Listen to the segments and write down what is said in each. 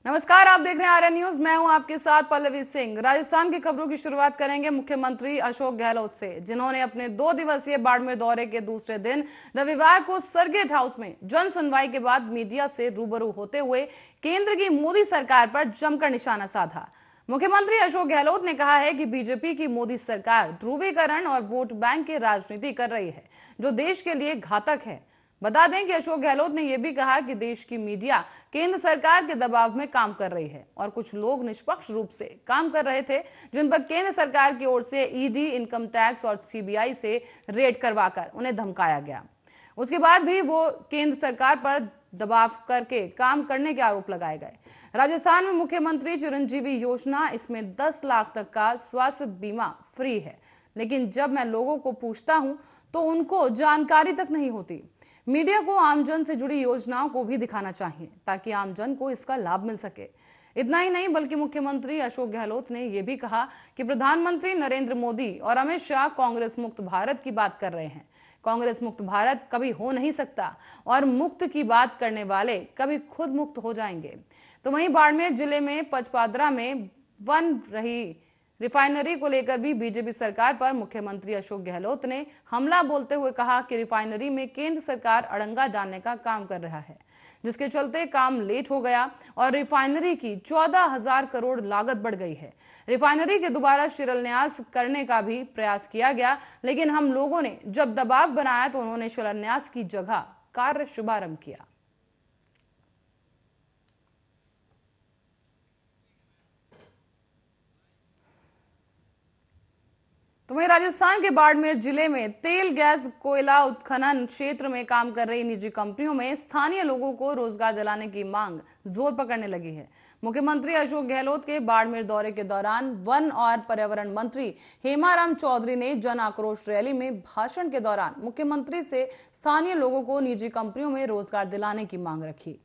नमस्कार, आप देख रहे हैं आर्यन न्यूज। मैं हूं आपके साथ पल्लवी सिंह। राजस्थान की खबरों की शुरुआत करेंगे मुख्यमंत्री अशोक गहलोत से, जिन्होंने अपने 2 दिवसीय बाड़मेर दौरे के दूसरे दिन रविवार को सरगेट हाउस में जन सुनवाई के बाद मीडिया से रूबरू होते हुए केंद्र की मोदी सरकार पर जमकर निशाना साधा। मुख्यमंत्री अशोक गहलोत ने कहा है कि बीजेपी की मोदी सरकार ध्रुवीकरण और वोट बैंक की राजनीति कर रही है, जो देश के लिए घातक है। बता दें कि अशोक गहलोत ने यह भी कहा कि देश की मीडिया केंद्र सरकार के दबाव में काम कर रही है और कुछ लोग निष्पक्ष रूप से काम कर रहे थे, जिन पर केंद्र सरकार की ओर से ईडी, इनकम टैक्स और सीबीआई से रेड करवाकर उन्हें धमकाया गया। उसके बाद भी वो केंद्र सरकार पर दबाव करके काम करने के आरोप लगाए गए। राजस्थान में मुख्यमंत्री चिरंजीवी योजना, इसमें 10 लाख तक का स्वास्थ्य बीमा फ्री है, लेकिन जब मैं लोगों को पूछता हूं तो उनको जानकारी तक नहीं होती। मीडिया को आमजन से जुड़ी योजनाओं को भी दिखाना चाहिए ताकि आमजन को इसका लाभ मिल सके। इतना ही नहीं, बल्कि मुख्यमंत्री अशोक गहलोत ने यह भी कहा कि प्रधानमंत्री नरेंद्र मोदी और अमित शाह कांग्रेस मुक्त भारत की बात कर रहे हैं। कांग्रेस मुक्त भारत कभी हो नहीं सकता और मुक्त की बात करने वाले कभी खुद मुक्त हो जाएंगे। तो वहीं बाड़मेर जिले में पचपादरा में बन रही रिफाइनरी को लेकर भी बीजेपी सरकार पर मुख्यमंत्री अशोक गहलोत ने हमला बोलते हुए कहा कि रिफाइनरी में केंद्र सरकार अड़ंगा डालने का काम कर रहा है, जिसके चलते काम लेट हो गया और रिफाइनरी की 14,000 करोड़ लागत बढ़ गई है। रिफाइनरी के दोबारा शिलान्यास करने का भी प्रयास किया गया, लेकिन हम लोगों ने जब दबाव बनाया तो उन्होंने शिलान्यास की जगह कार्य शुभारंभ किया। तो वहीं राजस्थान के बाड़मेर जिले में तेल, गैस, कोयला उत्खनन क्षेत्र में काम कर रही निजी कंपनियों में स्थानीय लोगों को रोजगार दिलाने की मांग जोर पकड़ने लगी है। मुख्यमंत्री अशोक गहलोत के बाड़मेर दौरे के दौरान वन और पर्यावरण मंत्री हेमाराम चौधरी ने जन आक्रोश रैली में भाषण के दौरान मुख्यमंत्री से स्थानीय लोगों को निजी कंपनियों में रोजगार दिलाने की मांग रखी।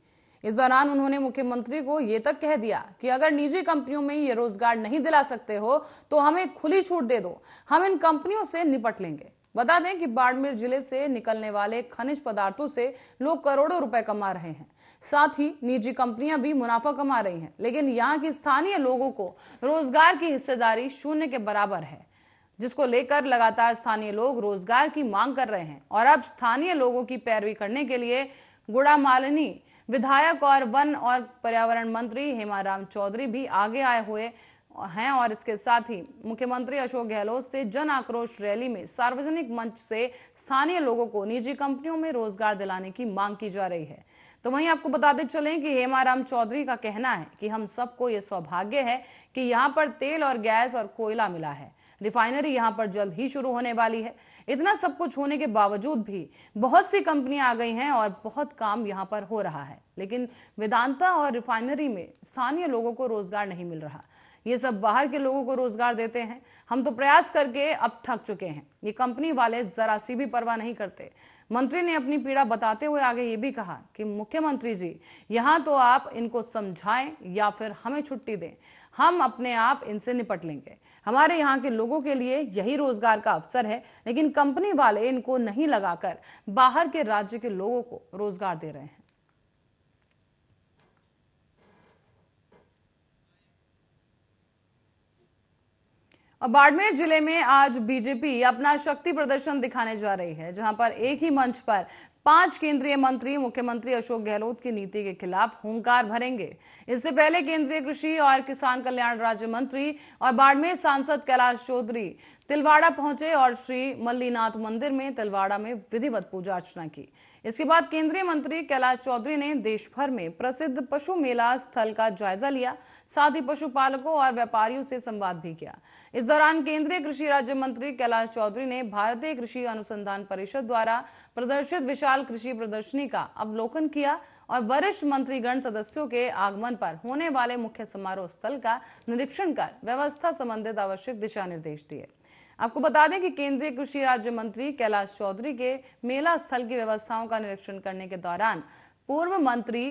इस दौरान उन्होंने मुख्यमंत्री को यह तक कह दिया कि अगर निजी कंपनियों में ये रोजगार नहीं दिला सकते हो तो हमें खुली छूट दे दो, हम इन कंपनियों से निपट लेंगे। बता दें कि बाड़मेर जिले से निकलने वाले खनिज पदार्थों से लोग करोड़ों रुपए कमा रहे हैं, साथ ही निजी कंपनियां भी मुनाफा कमा रही हैं, लेकिन यहाँ की स्थानीय लोगों को रोजगार की हिस्सेदारी शून्य के बराबर है, जिसको लेकर लगातार स्थानीय लोग रोजगार की मांग कर रहे हैं। और अब स्थानीय लोगों की पैरवी करने के लिए गुड़ामालिनी विधायक और वन और पर्यावरण मंत्री हेमाराम चौधरी भी आगे आए हुए हैं और इसके साथ ही मुख्यमंत्री अशोक गहलोत से जन आक्रोश रैली में सार्वजनिक मंच से स्थानीय लोगों को निजी कंपनियों में रोजगार दिलाने की मांग की जा रही है। तो वहीं आपको बताते चलें कि हेमाराम चौधरी का कहना है कि हम सबको ये सौभाग्य है कि यहाँ पर तेल और गैस और कोयला मिला है। रिफाइनरी यहाँ पर जल्द ही शुरू होने वाली है। इतना सब कुछ होने के बावजूद भी बहुत सी कंपनियां आ गई हैं और बहुत काम यहाँ पर हो रहा है, लेकिन वेदांता और रिफाइनरी में स्थानीय लोगों को रोजगार नहीं मिल रहा। ये सब बाहर के लोगों को रोजगार देते हैं। हम तो प्रयास करके अब थक चुके हैं। ये कंपनी वाले जरा सी भी परवाह नहीं करते। मंत्री ने अपनी पीड़ा बताते हुए आगे ये भी कहा कि मुख्यमंत्री जी, यहाँ तो आप इनको समझाएं या फिर हमें छुट्टी दें, हम अपने आप इनसे निपट लेंगे। हमारे यहाँ के लोगों के लिए यही रोजगार का अवसर है, लेकिन कंपनी वाले इनको नहीं लगाकर बाहर के राज्य के लोगों को रोजगार दे रहे हैं। और बाड़मेर जिले में आज बीजेपी अपना शक्ति प्रदर्शन दिखाने जा रही है, जहां पर एक ही मंच पर 5 केंद्रीय मंत्री मुख्यमंत्री अशोक गहलोत की नीति के खिलाफ हुंकार भरेंगे। इससे पहले केंद्रीय कृषि और किसान कल्याण राज्य मंत्री और बाड़मेर सांसद कैलाश चौधरी तिलवाड़ा पहुंचे और श्री मल्लीनाथ मंदिर में तिलवाड़ा में विधिवत पूजा अर्चना की। इसके बाद केंद्रीय मंत्री कैलाश चौधरी ने देश भर में प्रसिद्ध पशु मेला स्थल का जायजा लिया, साथ ही पशुपालकों और व्यापारियों से संवाद भी किया। इस दौरान केंद्रीय कृषि राज्य मंत्री कैलाश चौधरी ने भारतीय कृषि अनुसंधान परिषद द्वारा प्रदर्शित विशाल कृषि प्रदर्शनी का अवलोकन किया और वरिष्ठ मंत्रीगण सदस्यों के आगमन पर होने वाले मुख्य समारोह स्थल का निरीक्षण कर व्यवस्था संबंधित आवश्यक दिशा निर्देश दिए। आपको बता दें कि केंद्रीय कृषि राज्य मंत्री कैलाश चौधरी के मेला स्थल की व्यवस्थाओं का निरीक्षण करने के दौरान पूर्व मंत्री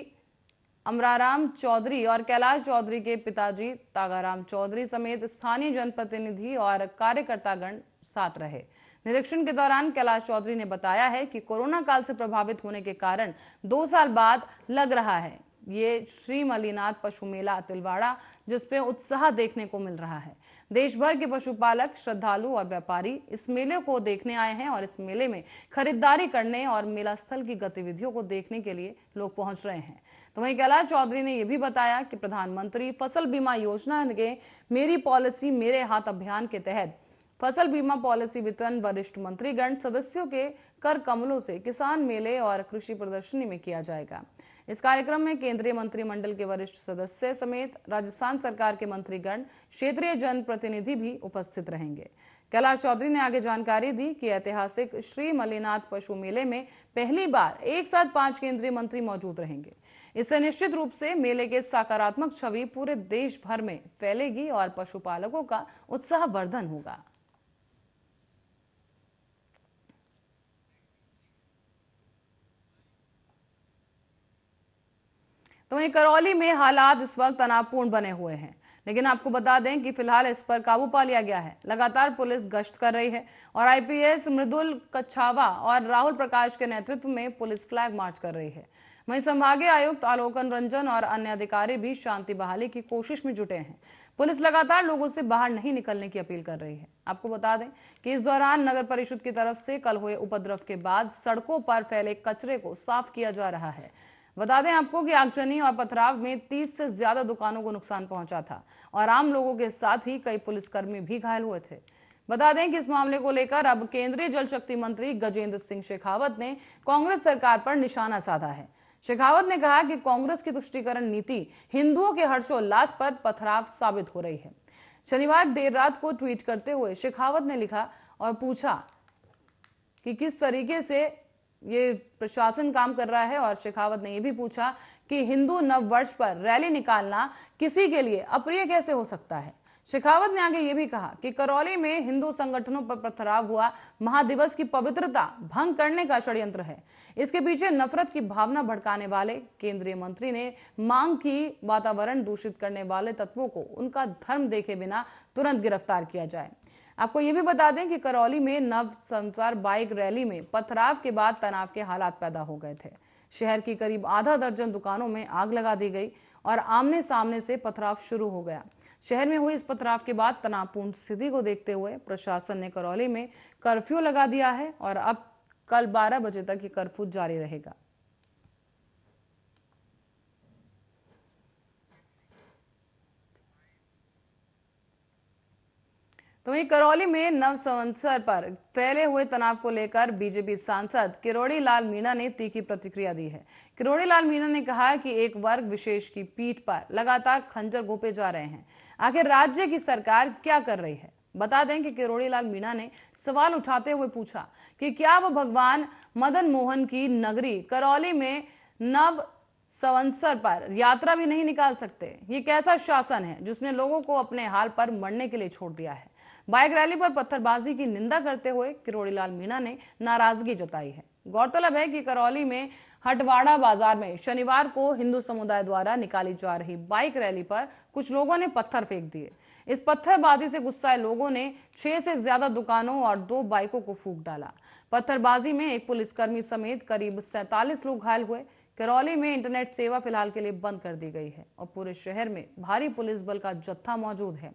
अमराराम चौधरी और कैलाश चौधरी के पिताजी तागाराम चौधरी समेत स्थानीय जनप्रतिनिधि और कार्यकर्तागण साथ रहे। निरीक्षण के दौरान कैलाश चौधरी ने बताया है कि कोरोना काल से प्रभावित होने के कारण 2 साल बाद लग रहा है ये श्री मल्लीनाथ पशु मेला तिलवाड़ा, जिसपे उत्साह देखने को मिल रहा है। देश भर के पशुपालक, श्रद्धालु और व्यापारी इस मेले को देखने आए हैं और इस मेले में खरीदारी करने और मेला स्थल की गतिविधियों को देखने के लिए लोग पहुंच रहे हैं। तो वहीं कैलाश चौधरी ने यह भी बताया कि प्रधानमंत्री फसल बीमा योजना के मेरी पॉलिसी मेरे हाथ अभियान के तहत फसल बीमा पॉलिसी वितरण वरिष्ठ मंत्रीगण सदस्यों के कर कमलों से किसान मेले और कृषि प्रदर्शनी में किया जाएगा। इस कार्यक्रम में केंद्रीय मंत्रिमंडल के वरिष्ठ सदस्य समेत राजस्थान सरकार के मंत्रीगण, क्षेत्रीय जनप्रतिनिधि भी उपस्थित रहेंगे। कैलाश चौधरी ने आगे जानकारी दी कि ऐतिहासिक श्री मल्लीनाथ पशु मेले में पहली बार एक साथ 5 केंद्रीय मंत्री मौजूद रहेंगे। इससे निश्चित रूप से मेले के सकारात्मक छवि पूरे देश भर में फैलेगी और पशुपालकों का उत्साहवर्धन होगा। तो वहीं करौली में हालात इस वक्त तनावपूर्ण बने हुए हैं, लेकिन आपको बता दें कि फिलहाल इस पर काबू पा लिया गया है। लगातार पुलिस गश्त कर रही है और आईपीएस मृदुल कच्छावा और राहुल प्रकाश के नेतृत्व में पुलिस फ्लैग मार्च कर रही है। वहीं संभागीय आयुक्त आलोकन रंजन और अन्य अधिकारी भी शांति बहाली की कोशिश में जुटे हैं। पुलिस लगातार लोगों से बाहर नहीं निकलने की अपील कर रही है। आपको बता दें कि इस दौरान नगर परिषद की तरफ से कल हुए उपद्रव के बाद सड़कों पर फैले कचरे को साफ किया जा रहा है। बता दें आपको कि आगजनी और पथराव में 30 से ज्यादा दुकानों को नुकसान पहुंचा था और आम लोगों के साथ ही कई पुलिसकर्मी भी घायल हुए थे। बता दें कि इस मामले को लेकर अब केंद्रीय जल शक्ति मंत्री गजेंद्र सिंह शेखावत ने कांग्रेस सरकार पर निशाना साधा है। शेखावत ने कहा कि कांग्रेस की तुष्टीकरण नीति हिंदुओं के हर्षोल्लास पर पथराव साबित हो रही है। शनिवार देर रात को ट्वीट करते हुए शेखावत ने लिखा और पूछा कि किस तरीके से ये प्रशासन काम कर रहा है, और शेखावत ने यह भी पूछा कि हिंदू नव वर्ष पर रैली निकालना किसी के लिए अप्रिय कैसे हो सकता है। शेखावत ने आगे ये भी कहा कि करौली में हिंदू संगठनों पर पथराव हुआ महादिवस की पवित्रता भंग करने का षड्यंत्र है। इसके पीछे नफरत की भावना भड़काने वाले केंद्रीय मंत्री ने मांग की वातावरण दूषित करने वाले तत्वों को उनका धर्म देखे बिना तुरंत गिरफ्तार किया जाए। आपको ये भी बता दें कि करौली में नव संस्वार बाइक रैली में पथराव के बाद तनाव के हालात पैदा हो गए थे। शहर की करीब आधा दर्जन दुकानों में आग लगा दी गई और आमने सामने से पथराव शुरू हो गया। शहर में हुई इस पथराव के बाद तनावपूर्ण स्थिति को देखते हुए प्रशासन ने करौली में कर्फ्यू लगा दिया है और अब कल 12 बजे तक ये कर्फ्यू जारी रहेगा। तो वहीं करौली में नव संवत्सर पर फैले हुए तनाव को लेकर बीजेपी सांसद किरोड़ी लाल मीणा ने तीखी प्रतिक्रिया दी है। किरोड़ी लाल मीणा ने कहा कि एक वर्ग विशेष की पीठ पर लगातार खंजर घोंपे जा रहे हैं। आखिर राज्य की सरकार क्या कर रही है? बता दें कि किरोड़ी लाल मीणा ने सवाल उठाते हुए पूछा कि क्या वह भगवान मदन मोहन की नगरी करौली में नव संवत्सर पर यात्रा भी नहीं निकाल सकते? ये कैसा शासन है जिसने लोगों को अपने हाल पर मरने के लिए छोड़ दिया है? बाइक रैली पर पत्थरबाजी की निंदा करते हुए किरोड़ी लाल मीणा ने नाराजगी जताई है। गौरतलब है कि करौली में हटवाड़ा बाजार में शनिवार को हिंदू समुदाय द्वारा निकाली जा रही बाइक रैली पर कुछ लोगों ने पत्थर फेंक दिए। इस पत्थरबाजी से गुस्साए लोगों ने 6 से ज्यादा दुकानों और 2 बाइकों को फूंक डाला। पत्थरबाजी में एक पुलिसकर्मी समेत करीब 47 लोग घायल हुए। करौली में इंटरनेट सेवा फिलहाल के लिए बंद कर दी गई है और पूरे शहर में भारी पुलिस बल का जत्था मौजूद है।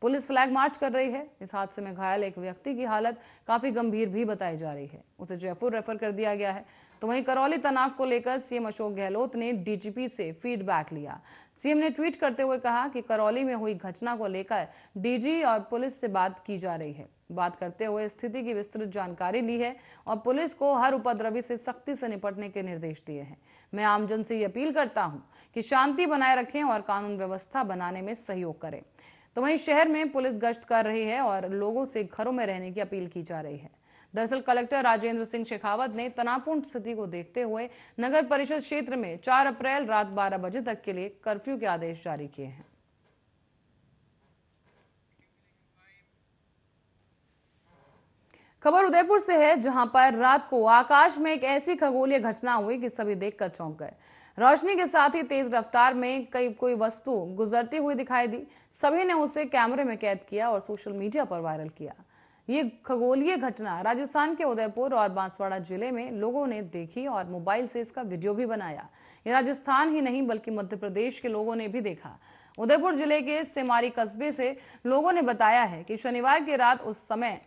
पुलिस फ्लैग मार्च कर रही है। इस हादसे में घायल एक व्यक्ति की हालत काफी गंभीर भी बताई जा रही है, उसे जयपुर रेफर कर दिया गया है। तो वहीं करौली तनाव को लेकर सीएम अशोक गहलोत ने डीजीपी से फीडबैक लिया। सीएम ने ट्वीट करते हुए कहा कि करौली में हुई घटना को लेकर डीजी और पुलिस से बात की जा रही है। बात करते हुए स्थिति की विस्तृत जानकारी ली है और पुलिस को हर उपद्रवी से सख्ती से निपटने के निर्देश दिए हैं। मैं आमजन से ये अपील करता हूं कि शांति बनाए रखें और कानून व्यवस्था बनाने में सहयोग करें। तो वहीं शहर में पुलिस गश्त कर रही है और लोगों से घरों में रहने की अपील की जा रही है। दरअसल कलेक्टर राजेंद्र सिंह शेखावत ने तनावपूर्ण स्थिति को देखते हुए नगर परिषद क्षेत्र में 4 अप्रैल रात 12 बजे तक के लिए कर्फ्यू के आदेश जारी किए हैं। खबर उदयपुर से है, जहां पर रात को आकाश में एक ऐसी खगोलीय घटना हुई कि सभी देखकर चौंक गए। रोशनी के साथ ही तेज रफ्तार में कोई वस्तु गुजरती हुई दिखाई दी। सभी ने उसे कैमरे में कैद किया और सोशल मीडिया पर वायरल किया। ये खगोलीय घटना राजस्थान के उदयपुर और बांसवाड़ा जिले में लोगों ने देखी और मोबाइल से इसका वीडियो भी बनाया। ये राजस्थान ही नहीं बल्कि मध्य प्रदेश के लोगों ने भी देखा। उदयपुर जिले के सेमारी कस्बे से लोगों ने बताया है कि शनिवार की रात उस समय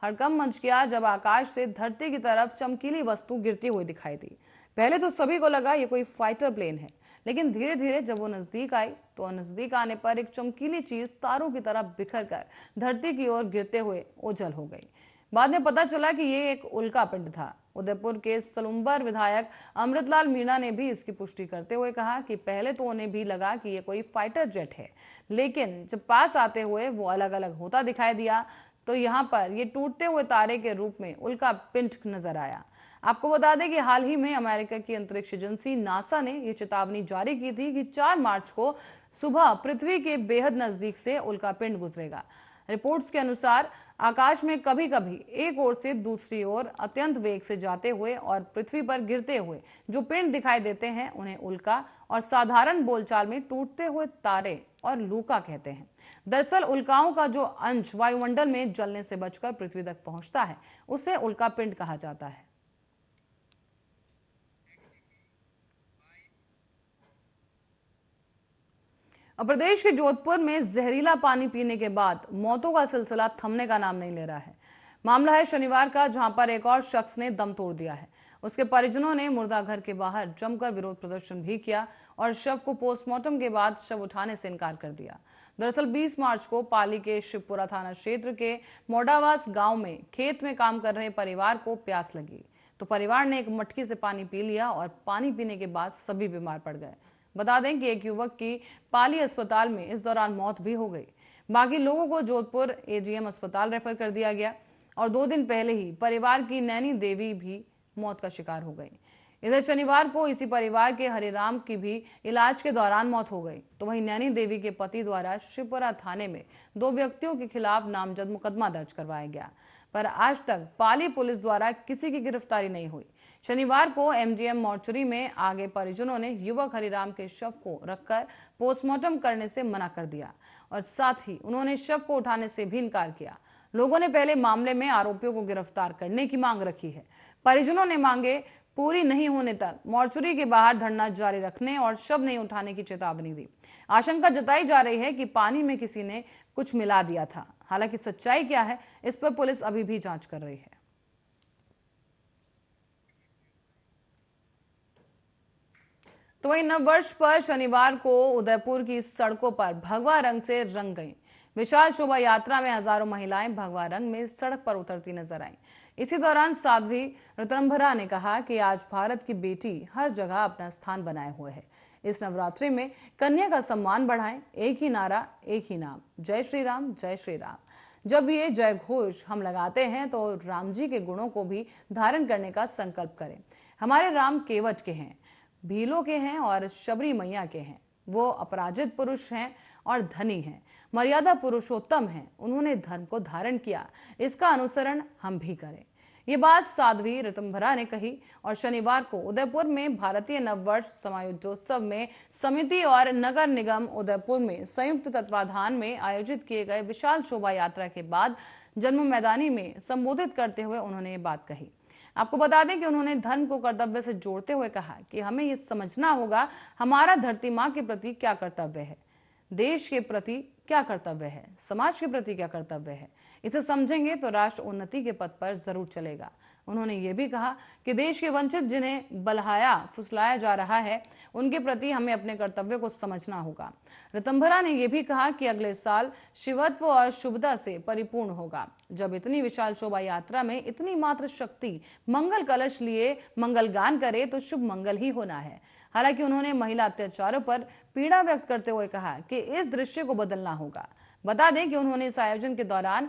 हड़कंप मच गया जब आकाश से धरती की तरफ चमकीली वस्तु गिरती हुई दिखाई दी। पहले तो सभी को लगा ये कोई फाइटर प्लेन है, लेकिन धीरे धीरे जब वो नजदीक आई तो नजदीक आने पर एक चमकीली चीज तारों की तरह बिखर कर धरती की ओर गिरते हुए ओझल हो गई। बाद में पता चला कि ये एक उल्का पिंड था। उदयपुर के सलुम्बर विधायक अमृतलाल मीणा ने भी इसकी पुष्टि करते हुए कहा कि पहले तो उन्हें भी लगा कि ये कोई फाइटर जेट है, लेकिन जब पास आते हुए वो अलग अलग होता दिखाई दिया तो यहाँ पर ये टूटते हुए तारे के रूप में उल्का पिंड नजर आया। आपको बता दें कि हाल ही में अमेरिका की अंतरिक्ष एजेंसी नासा ने यह चेतावनी जारी की थी कि 4 मार्च को सुबह पृथ्वी के बेहद नजदीक से उल्का पिंड गुजरेगा। रिपोर्ट्स के अनुसार आकाश में कभी कभी एक ओर से दूसरी ओर अत्यंत वेग से जाते हुए और पृथ्वी पर गिरते हुए जो पिंड दिखाई देते हैं उन्हें उल्का और साधारण बोलचाल में टूटते हुए तारे और लूका कहते हैं। दरअसल उल्काओं का जो अंश वायुमंडल में जलने से बचकर पृथ्वी तक पहुंचता है उसे उल्का पिंड कहा जाता है। और प्रदेश के जोधपुर में जहरीला पानी पीने के बाद मौतों का सिलसिला थमने का नाम नहीं ले रहा है। मामला है शनिवार का, जहां पर एक और शख्स ने दम तोड़ दिया है। उसके परिजनों ने मुर्दा घर के बाहर जमकर विरोध प्रदर्शन भी किया और शव को पोस्टमार्टम के बाद शव उठाने से इनकार कर दिया। दरअसल 20 मार्च को पाली के शिवपुरा थाना क्षेत्र के मोडावास गांव में खेत में काम कर रहे परिवार को प्यास लगी तो परिवार ने एक मटकी से पानी पी लिया और पानी पीने के बाद सभी बीमार पड़ गए। बता दें कि एक युवक की पाली अस्पताल में इस दौरान मौत भी हो गई। बाकी लोगों को जोधपुर एजीएम अस्पताल रेफर कर दिया गया और 2 दिन पहले ही परिवार की नैनी देवी भी मौत का शिकार हो गई। इधर शनिवार को इसी परिवार के हरिराम की भी इलाज के दौरान मौत हो गई तो वहीं नैनी देवी के पति द्वारा शिवपुरा थाने में 2 व्यक्तियों के खिलाफ नामजद मुकदमा दर्ज करवाया गया, पर आज तक पाली पुलिस द्वारा किसी की गिरफ्तारी नहीं हुई। शनिवार को एमजीएम मोर्चरी में आगे परिजनों ने युवक हरिराम के शव को रखकर पोस्टमार्टम करने से मना कर दिया और साथ ही उन्होंने शव को उठाने से भी इनकार किया। लोगों ने पहले मामले में आरोपियों को गिरफ्तार करने की मांग रखी है। परिजनों ने मांगे पूरी नहीं होने तक मोर्चरी के बाहर धरना जारी रखने और शव नहीं उठाने की चेतावनी दी। आशंका जताई जा रही है कि पानी में किसी ने कुछ मिला दिया था। हालांकि सच्चाई क्या है इस पर पुलिस अभी भी जांच कर रही है। तो वहीं नववर्ष पर शनिवार को उदयपुर की सड़कों पर भगवा रंग से रंग गई। विशाल शोभा यात्रा में हजारों महिलाएं भगवा रंग में सड़क पर उतरती नजर आईं। इसी दौरान साध्वी ऋतंभरा ने कहा कि आज भारत की बेटी हर जगह अपना स्थान बनाए हुए है। इस नवरात्रि में कन्या का सम्मान बढ़ाएं, एक ही नारा एक ही नाम, जय श्री राम जय श्री राम। जब ये जय घोष हम लगाते हैं तो राम जी के गुणों को भी धारण करने का संकल्प करें। हमारे राम केवट के हैं, भीलों के हैं और शबरी मैया के हैं। वो अपराजित पुरुष हैं और धनी हैं, मर्यादा पुरुषोत्तम हैं। उन्होंने धर्म को धारण किया, इसका अनुसरण हम भी करें। ये बात साध्वी ऋतंभरा ने कही और शनिवार को उदयपुर में भारतीय नववर्ष समायोजोत्सव में समिति और नगर निगम उदयपुर में संयुक्त तत्वाधान में आयोजित किए गए विशाल शोभा यात्रा के बाद जन्म मैदानी में संबोधित करते हुए उन्होंने ये बात कही। आपको बता दें कि उन्होंने धर्म को कर्तव्य से जोड़ते हुए कहा कि हमें ये समझना होगा हमारा धरती माँ के प्रति क्या कर्तव्य है, देश के प्रति क्या कर्तव्य है, समाज के प्रति क्या कर्तव्य है। इसे समझेंगे तो राष्ट्र उन्नति के पथ पर जरूर चलेगा। उन्होंने ये भी कहा कि देश के वंचित जिन्हें बलहाया फुसलाया जा रहा है उनके प्रति हमें अपने कर्तव्य को समझना होगा। ऋतंभरा ने यह भी कहा कि अगले साल शिवत्व और शुभता से परिपूर्ण होगा। जब इतनी विशाल शोभा यात्रा में इतनी मात्र शक्ति मंगल कलश लिए मंगल गान करे तो शुभ मंगल ही होना है। हालांकि उन्होंने महिला अत्याचारों पर पीड़ा व्यक्त करते हुए कहा कि इस दृश्य को बदलना होगा। बता दें कि उन्होंने इस आयोजन के दौरान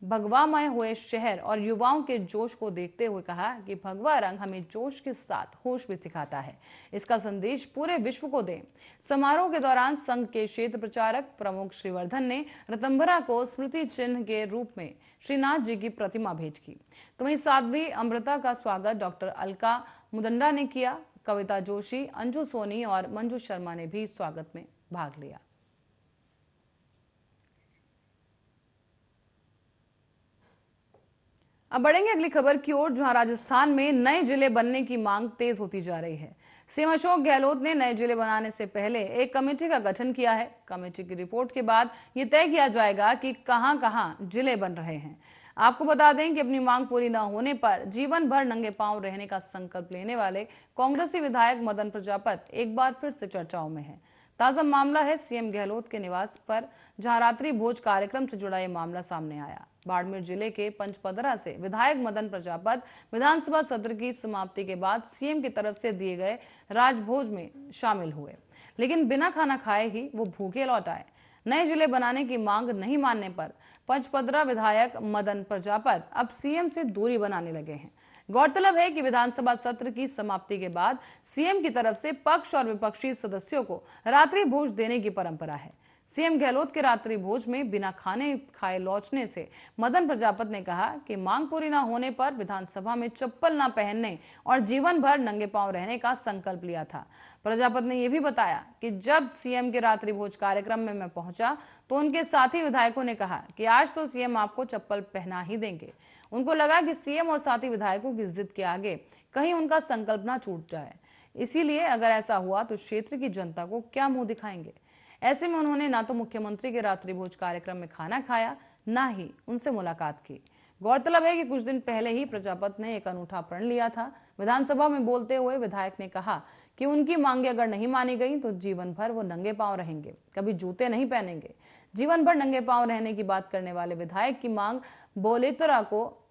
भगवामय हुए शहर और युवाओं के जोश को देखते हुए कहा कि भगवा रंग हमें जोश के साथ होश भी सिखाता है। इसका संदेश पूरे विश्व को दें। समारोह के दौरान संघ के क्षेत्र प्रचारक प्रमुख श्रीवर्धन ने ऋतंभरा को स्मृति चिन्ह के रूप में श्रीनाथ जी की प्रतिमा भेंट की। तो वहीं साध्वी अमृता का स्वागत डॉक्टर अलका मुदंडा ने किया। कविता जोशी, अंजू सोनी और मंजू शर्मा ने भी स्वागत में भाग लिया। अब बढ़ेंगे अगली खबर की ओर, जहां राजस्थान में नए जिले बनने की मांग तेज होती जा रही है। सीएम अशोक गहलोत ने नए जिले बनाने से पहले एक कमेटी का गठन किया है। कमेटी की रिपोर्ट के बाद ये तय किया जाएगा कि कहां कहां जिले बन रहे हैं। आपको बता दें कि अपनी मांग पूरी न होने पर जीवन भर नंगे पांव रहने का संकल्प लेने वाले कांग्रेसी विधायक मदन प्रजापति एक बार फिर से चर्चाओं में है। ताजा मामला है सीएम गहलोत के निवास पर, जहां रात्रि भोज कार्यक्रम से जुड़ा यह मामला सामने आया। बाड़मेर जिले के पंचपदरा से विधायक मदन प्रजापति विधानसभा सत्र की समाप्ति के बाद सीएम की तरफ से दिए गए राजभोज में शामिल हुए, लेकिन बिना खाना खाए ही वो भूखे लौट आए। नए जिले बनाने की मांग नहीं मानने पर पंचपदरा विधायक मदन प्रजापति अब सीएम से दूरी बनाने लगे हैं। गौरतलब है कि विधानसभा सत्र की समाप्ति के बाद सीएम की तरफ से पक्ष और विपक्षी सदस्यों को रात्रि भोज देने की परंपरा है। सीएम गहलोत के रात्रि भोज में बिना खाने खाए लौटने से मदन प्रजापति ने कहा कि मांग पूरी न होने पर विधानसभा में चप्पल न पहनने और जीवन भर नंगे पांव रहने का संकल्प लिया था। प्रजापति ने यह भी बताया कि जब सीएम के रात्रि भोज कार्यक्रम में मैं पहुंचा तो उनके साथी विधायकों ने कहा कि आज तो सीएम आपको चप्पल पहना ही देंगे। उनको लगा कि सीएम और साथी विधायकों की जिद के आगे कहीं उनका संकल्प ना छूट जाए, इसीलिए अगर ऐसा हुआ तो क्षेत्र की जनता को क्या मुंह दिखाएंगे। ऐसे में उन्होंने ना तो मुख्यमंत्री के रात्रि भोज कार्यक्रम में खाना खाया, ना ही उनसे मुलाकात की। गौरतलब है कि कुछ दिन पहले ही प्रजापति ने एक अनूठा प्रण लिया था। विधानसभा में बोलते हुए विधायक ने कहा कि उनकी मांगे अगर नहीं मानी गई तो जीवन भर वो नंगे पांव रहेंगे, कभी जूते नहीं पहनेंगे। जीवन भर नंगे पांव रहने की बात करने वाले विधायक की मांग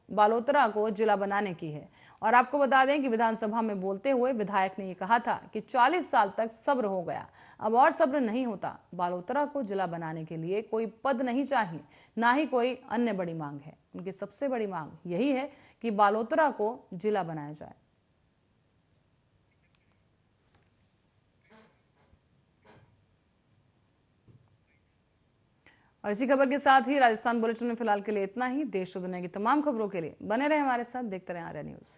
बालोतरा को जिला बनाने की है। और आपको बता दें कि विधानसभा में बोलते हुए विधायक ने यह कहा था कि 40 साल तक सब्र हो गया, अब और सब्र नहीं होता। बालोतरा को जिला बनाने के लिए कोई पद नहीं चाहिए, ना ही कोई अन्य बड़ी मांग है। उनकी सबसे बड़ी मांग यही है कि बालोतरा को जिला बनाया जाए। और इसी खबर के साथ ही राजस्थान बुलेटिन में फिलहाल के लिए इतना ही। देश और दुनिया की तमाम खबरों के लिए बने रहे हमारे साथ, देखते रहे आर्या न्यूज।